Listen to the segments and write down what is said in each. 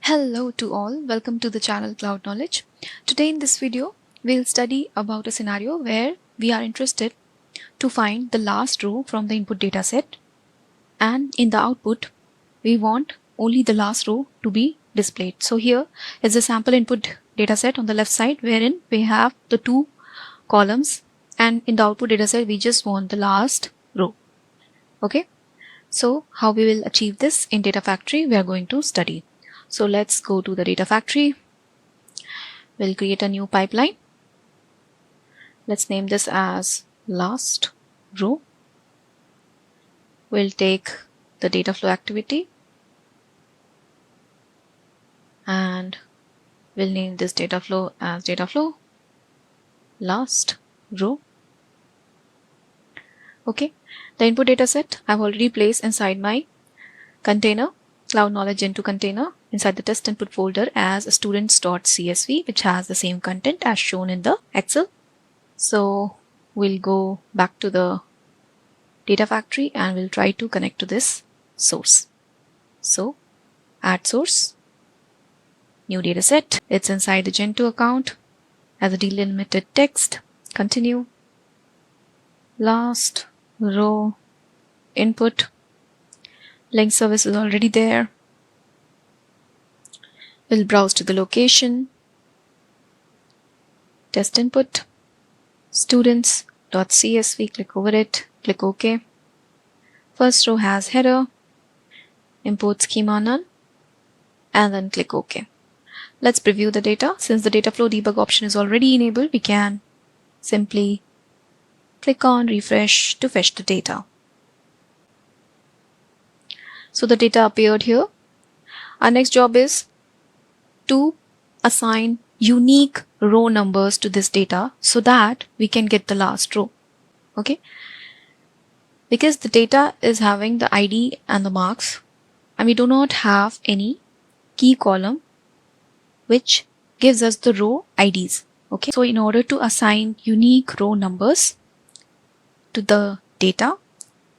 Hello to all, welcome to the channel Cloud Knowledge. Today in this video, we'll study about a scenario where we are interested to find the last row from the input data set, and in the output, we want only the last row to be displayed. So here is a sample input data set on the left side wherein we have the two columns, and in the output data set, we just want the last row. Okay, so how we will achieve this in Data Factory, we are going to study. So let's go to the Data Factory. We'll create a new pipeline. Let's name this as last row. We'll take the data flow activity and we'll name this data flow as data flow last row. Okay, the input data set I've already placed inside my container, Cloud Knowledge into container, inside the test input folder as students.csv, which has the same content as shown in the Excel. So we'll go back to the Data Factory and we'll try to connect to this source. So add source, new data set, it's inside the Gen2 account as a delimited text, continue, last row input, link service is already there. We'll browse to the location, test input, students.csv, click over it, click OK. First row has header, import schema none, and then click OK. Let's preview the data. Since the data flow debug option is already enabled, we can simply click on refresh to fetch the data. So the data appeared here. Our next job is to assign unique row numbers to this data so that we can get the last row. Okay, because the data is having the ID and the marks and we do not have any key column which gives us the row IDs. Okay, so in order to assign unique row numbers to the data,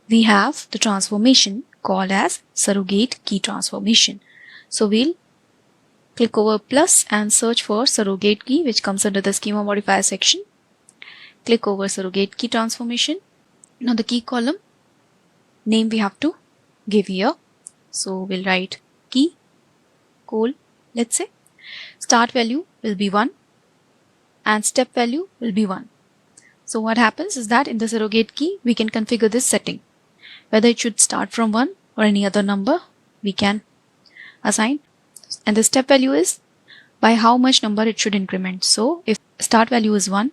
we have the transformation called as surrogate key transformation. So we'll click over plus and search for surrogate key, which comes under the schema modifier section. Click over surrogate key transformation. Now the key column name we have to give here. So we'll write key col, let's say. Start value will be 1 and step value will be 1. So what happens is that in the surrogate key, we can configure this setting. Whether it should start from 1 or any other number, we can assign. And the step value is by how much number it should increment. So if start value is 1,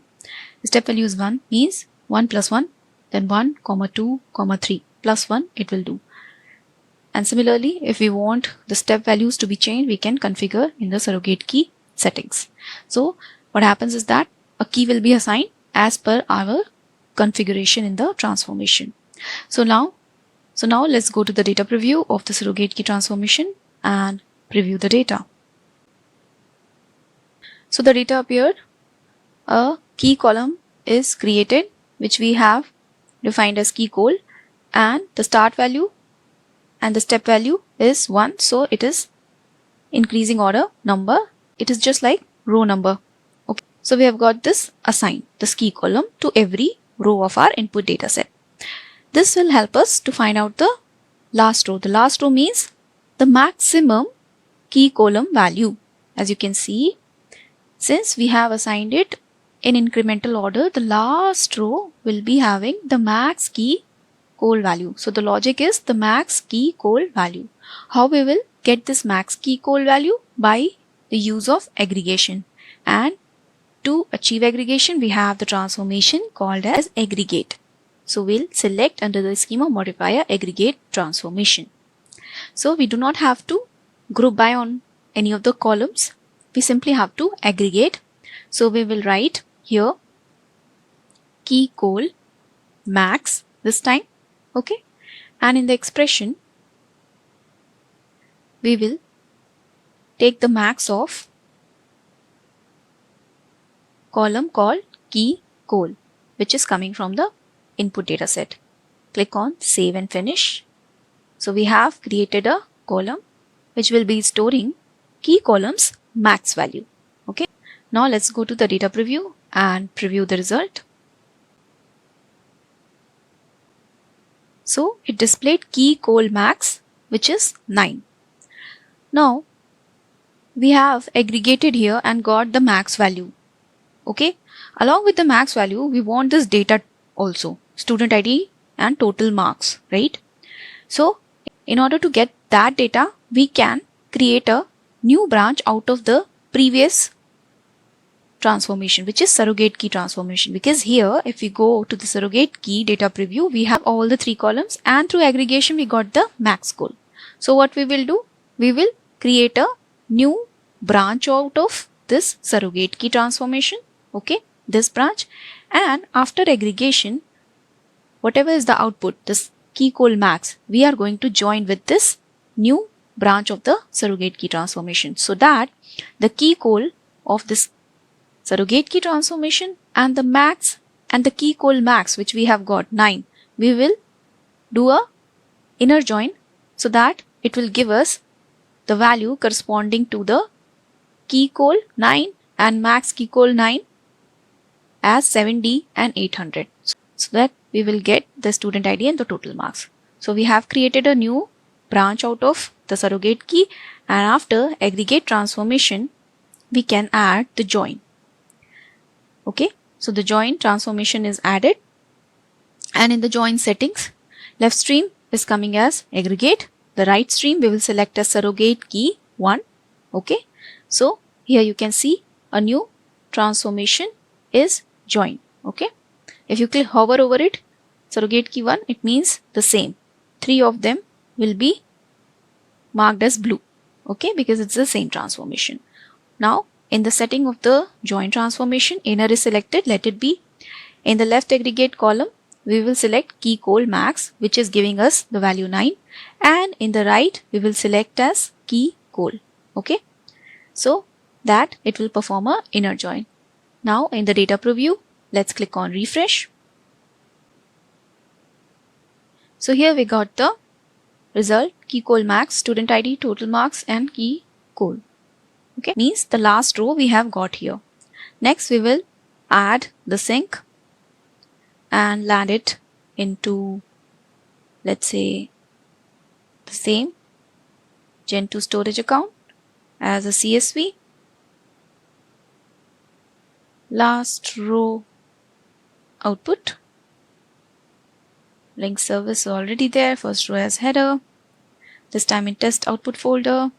the step value is 1 means 1 plus 1, then 1, 2, 3 plus 1 it will do. And similarly, if we want the step values to be changed, we can configure in the surrogate key settings. So what happens is that a key will be assigned as per our configuration in the transformation. So now let's go to the data preview of the surrogate key transformation and preview the data. So the data appeared, a key column is created which we have defined as key col, and the start value and the step value is 1, so it is increasing order number. It is just like row number. Okay, so we have got this assigned, this key column, to every row of our input data set. This will help us to find out the last row. The last row means the maximum key column value. As you can see, since we have assigned it in incremental order, the last row will be having the max key col value. So the logic is the max key col value. How we will get this max key col value? By the use of aggregation. And to achieve aggregation, we have the transformation called as aggregate. So we'll select under the schema modifier aggregate transformation. So we do not have to group by on any of the columns. We simply have to aggregate. So we will write here key col max this time. Okay, and in the expression we will take the max of column called key col, which is coming from the input data set. Click on save and finish. So we have created a column which will be storing key column's max value. Okay. Now let's go to the data preview and preview the result. So it displayed key col max, which is 9. Now we have aggregated here and got the max value. Okay. Along with the max value, we want this data also, student ID and total marks, right? So in order to get that data, we can create a new branch out of the previous transformation, which is surrogate key transformation. Because here, if we go to the surrogate key data preview, we have all the 3 columns, and through aggregation, we got the max goal. So what we will do? We will create a new branch out of this surrogate key transformation. Okay, this branch, and after aggregation, whatever is the output, this key col max, we are going to join with this new branch of the surrogate key transformation, so that the key col of this surrogate key transformation and the max and the key col max, which we have got 9, we will do a inner join so that it will give us the value corresponding to the key col 9 and max key col 9 as 7D and 800, so that we will get the student ID and the total marks. So we have created a new branch out of the surrogate key, and after aggregate transformation, we can add the join. Okay, so the join transformation is added, and in the join settings, left stream is coming as aggregate, the right stream we will select as surrogate key 1. Okay, so here you can see a new transformation is join. Okay, if you click hover over it, surrogate key 1, it means the same. 3 of them will be marked as blue. Okay, because it's the same transformation. Now in the setting of the join transformation, inner is selected, let it be. In the left aggregate column, we will select key col max, which is giving us the value 9, and in the right we will select as key col. Okay, so that it will perform a inner join. Now in the data preview, let's click on refresh. So here we got the result, key col max, student ID, total marks, and key col. Okay, means the last row we have got here. Next we will add the sync and land it into, let's say, the same Gen2 storage account as a CSV. Last row output, link service already there, first row as header, this time in test output folder.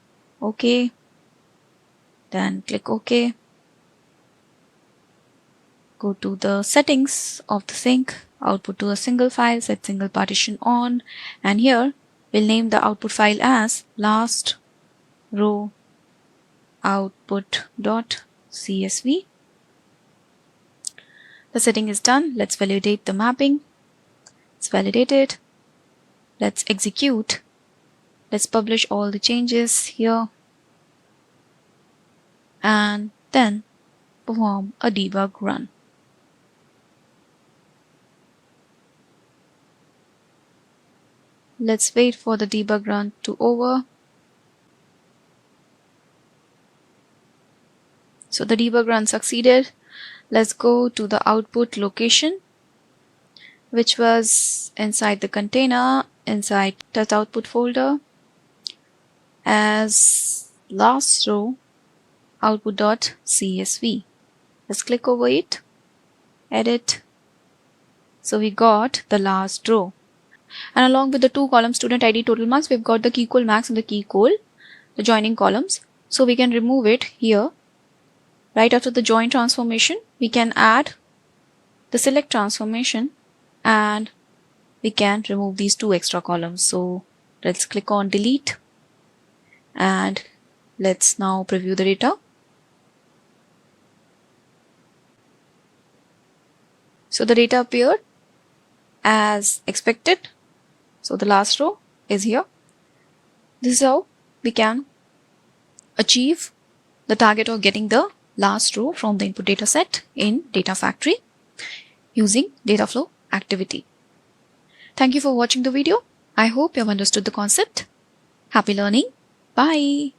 Okay, then click OK. Go to the settings of the sync, output to a single file, set single partition on, and here we'll name the output file as last row output.csv. The setting is done. Let's validate the mapping. It's validated. Let's execute. Let's publish all the changes here and then perform a debug run. Let's wait for the debug run to over. So the debug run succeeded. Let's go to the output location, which was inside the container, inside test output folder as last row output.csv. Let's click over it, edit. So we got the last row. And along with the 2 columns, student ID, total marks, we've got the key col max and the key col, the joining columns. So we can remove it here. Right after the join transformation, we can add the select transformation and we can remove these 2 extra columns. So let's click on delete and let's now preview the data. So the data appeared as expected. So the last row is here. This is how we can achieve the target of getting the last row from the input data set in Data Factory using data flow activity. Thank you for watching the video. I hope you have understood the concept. Happy learning. Bye.